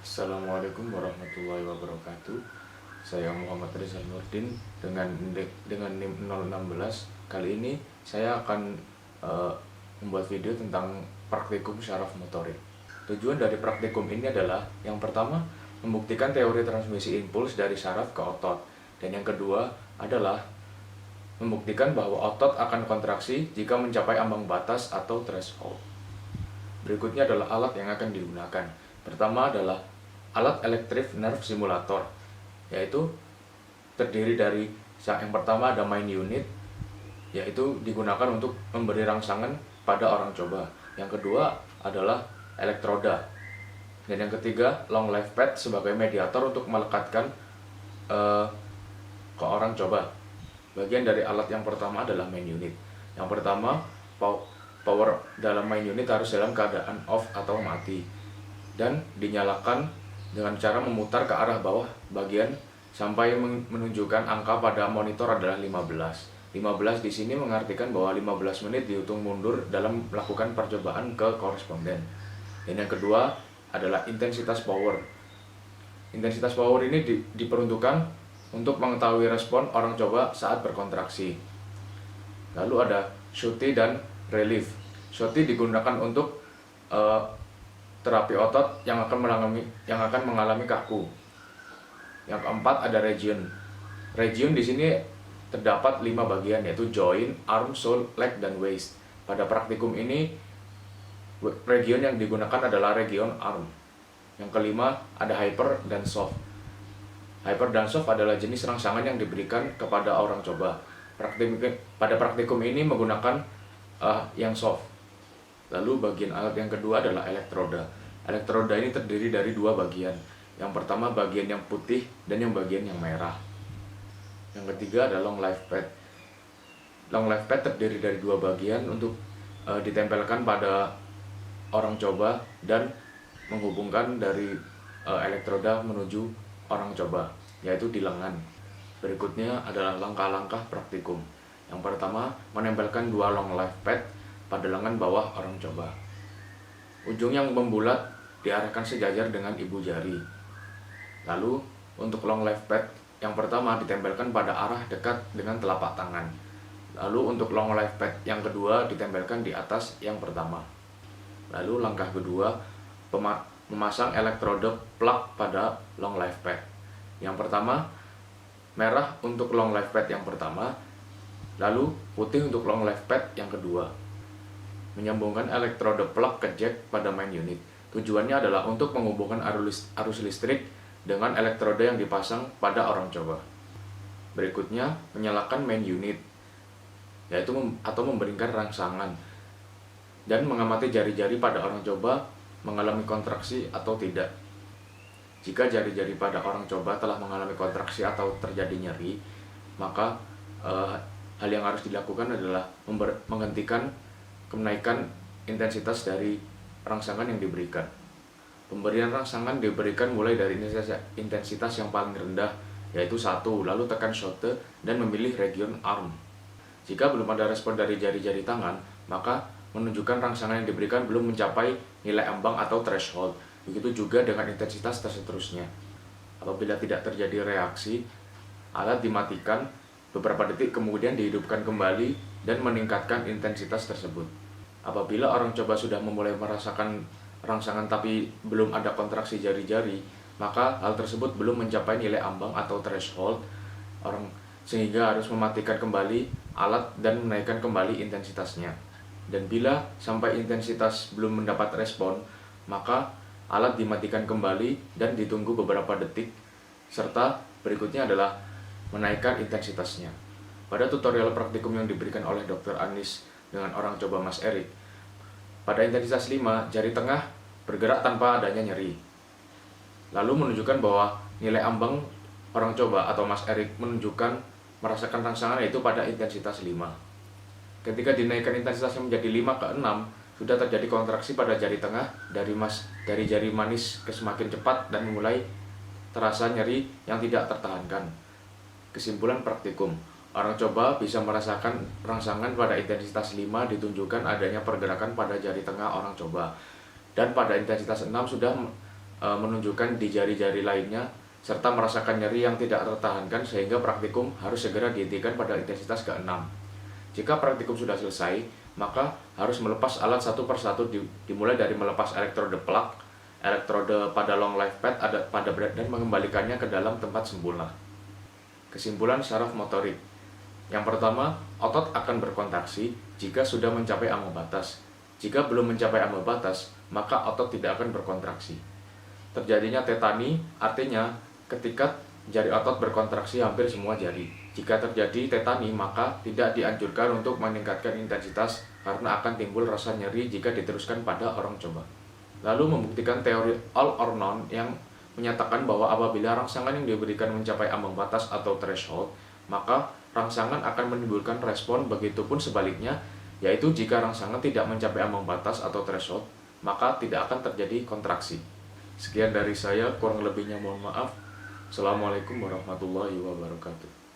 Assalamualaikum warahmatullahi wabarakatuh. Saya Muhammad Rizal Nurdin dengan NIM 016. Kali ini saya akan membuat video tentang praktikum syaraf motorik. Tujuan dari praktikum ini adalah yang pertama, membuktikan teori transmisi impuls dari syaraf ke otot, dan yang kedua adalah membuktikan bahwa otot akan kontraksi jika mencapai ambang batas atau threshold. Berikutnya adalah alat yang akan digunakan. Pertama adalah alat electric nerve simulator, yaitu terdiri dari yang pertama ada main unit, yaitu digunakan untuk memberi rangsangan pada orang coba. Yang kedua adalah elektroda, dan yang ketiga long life pad sebagai mediator untuk melekatkan ke orang coba. Bagian dari alat yang pertama adalah main unit. Yang pertama, power dalam main unit harus dalam keadaan off atau mati dan dinyalakan dengan cara memutar ke arah bawah bagian sampai menunjukkan angka pada monitor adalah 15. 15 di sini mengartikan bahwa 15 menit dihitung mundur dalam melakukan percobaan ke koresponden. Dan yang kedua adalah intensitas power. Intensitas power ini diperuntukkan untuk mengetahui respon orang coba saat berkontraksi. Lalu ada shuttle dan relief. Shuttle digunakan untuk terapi otot yang akan mengalami kaku. Yang keempat ada region. Region di sini terdapat 5 bagian, yaitu joint, arm, sole, leg, dan waist. Pada praktikum ini region yang digunakan adalah region arm. Yang kelima ada hyper dan soft. Hyper dan soft adalah jenis rangsangan yang diberikan kepada orang coba. Pada praktikum ini menggunakan yang soft. Lalu bagian alat yang kedua adalah elektroda. Elektroda ini terdiri dari 2 bagian. Yang pertama bagian yang putih dan yang bagian yang merah. Yang ketiga adalah long life pad. Long life pad terdiri dari 2 bagian untuk ditempelkan pada orang coba dan menghubungkan dari elektroda menuju orang coba, yaitu di lengan. Berikutnya adalah langkah-langkah praktikum. Yang pertama, menempelkan 2 long life pad pada lengan bawah orang coba. Ujung yang membulat diarahkan sejajar dengan ibu jari. Lalu untuk long life pad yang pertama ditempelkan pada arah dekat dengan telapak tangan. Lalu untuk long life pad yang kedua ditempelkan di atas yang pertama. Lalu langkah kedua, memasang elektroda plug pada long life pad. Yang pertama merah untuk long life pad yang pertama, lalu putih untuk long life pad yang kedua. Menyambungkan elektroda plug ke jack pada main unit. Tujuannya adalah untuk menghubungkan arus listrik dengan elektroda yang dipasang pada orang coba. Berikutnya, menyalakan main unit, yaitu atau memberikan rangsangan, dan mengamati jari-jari pada orang coba mengalami kontraksi atau tidak. Jika jari-jari pada orang coba telah mengalami kontraksi atau terjadi nyeri, maka hal yang harus dilakukan adalah menghentikan kenaikan intensitas dari rangsangan yang diberikan. Pemberian rangsangan diberikan mulai dari intensitas yang paling rendah, yaitu 1, lalu tekan shuttle dan memilih region arm. Jika belum ada respon dari jari-jari tangan, maka menunjukkan rangsangan yang diberikan belum mencapai nilai ambang atau threshold. Begitu juga dengan intensitas seterusnya. Apabila tidak terjadi reaksi, alat dimatikan beberapa detik kemudian dihidupkan kembali dan meningkatkan intensitas tersebut. Apabila orang coba sudah memulai merasakan rangsangan tapi belum ada kontraksi jari-jari, maka hal tersebut belum mencapai nilai ambang atau threshold sehingga harus mematikan kembali alat dan menaikkan kembali intensitasnya. Dan bila sampai intensitas belum mendapat respon, maka alat dimatikan kembali dan ditunggu beberapa detik, serta berikutnya adalah menaikkan intensitasnya. Pada tutorial praktikum yang diberikan oleh Dr. Anis dengan orang coba Mas Erik, pada intensitas 5, jari tengah bergerak tanpa adanya nyeri. Lalu menunjukkan bahwa nilai ambang orang coba atau Mas Erik merasakan rangsangan yaitu pada intensitas 5. Ketika dinaikkan intensitasnya menjadi 5 ke 6, sudah terjadi kontraksi pada jari tengah dari jari manis ke semakin cepat dan mulai terasa nyeri yang tidak tertahankan. Kesimpulan praktikum, orang coba bisa merasakan rangsangan pada intensitas 5 ditunjukkan adanya pergerakan pada jari tengah orang coba. Dan pada intensitas 6 sudah menunjukkan di jari-jari lainnya, serta merasakan nyeri yang tidak tertahankan sehingga praktikum harus segera dihentikan pada intensitas ke-6. Jika praktikum sudah selesai, maka harus melepas alat satu persatu dimulai dari melepas elektrode plug, elektrode pada long life pad pada berat dan mengembalikannya ke dalam tempat semula. Kesimpulan saraf motorik. Yang pertama, otot akan berkontraksi jika sudah mencapai ambang batas. Jika belum mencapai ambang batas, maka otot tidak akan berkontraksi. Terjadinya tetani artinya ketika jari otot berkontraksi hampir semua jari. Jika terjadi tetani, maka tidak dianjurkan untuk meningkatkan intensitas karena akan timbul rasa nyeri jika diteruskan pada orang coba. Lalu membuktikan teori all or none yang menyatakan bahwa apabila rangsangan yang diberikan mencapai ambang batas atau threshold, maka rangsangan akan menimbulkan respon, begitupun sebaliknya, yaitu jika rangsangan tidak mencapai ambang batas atau threshold, maka tidak akan terjadi kontraksi. Sekian dari saya, kurang lebihnya mohon maaf. Assalamualaikum warahmatullahi wabarakatuh.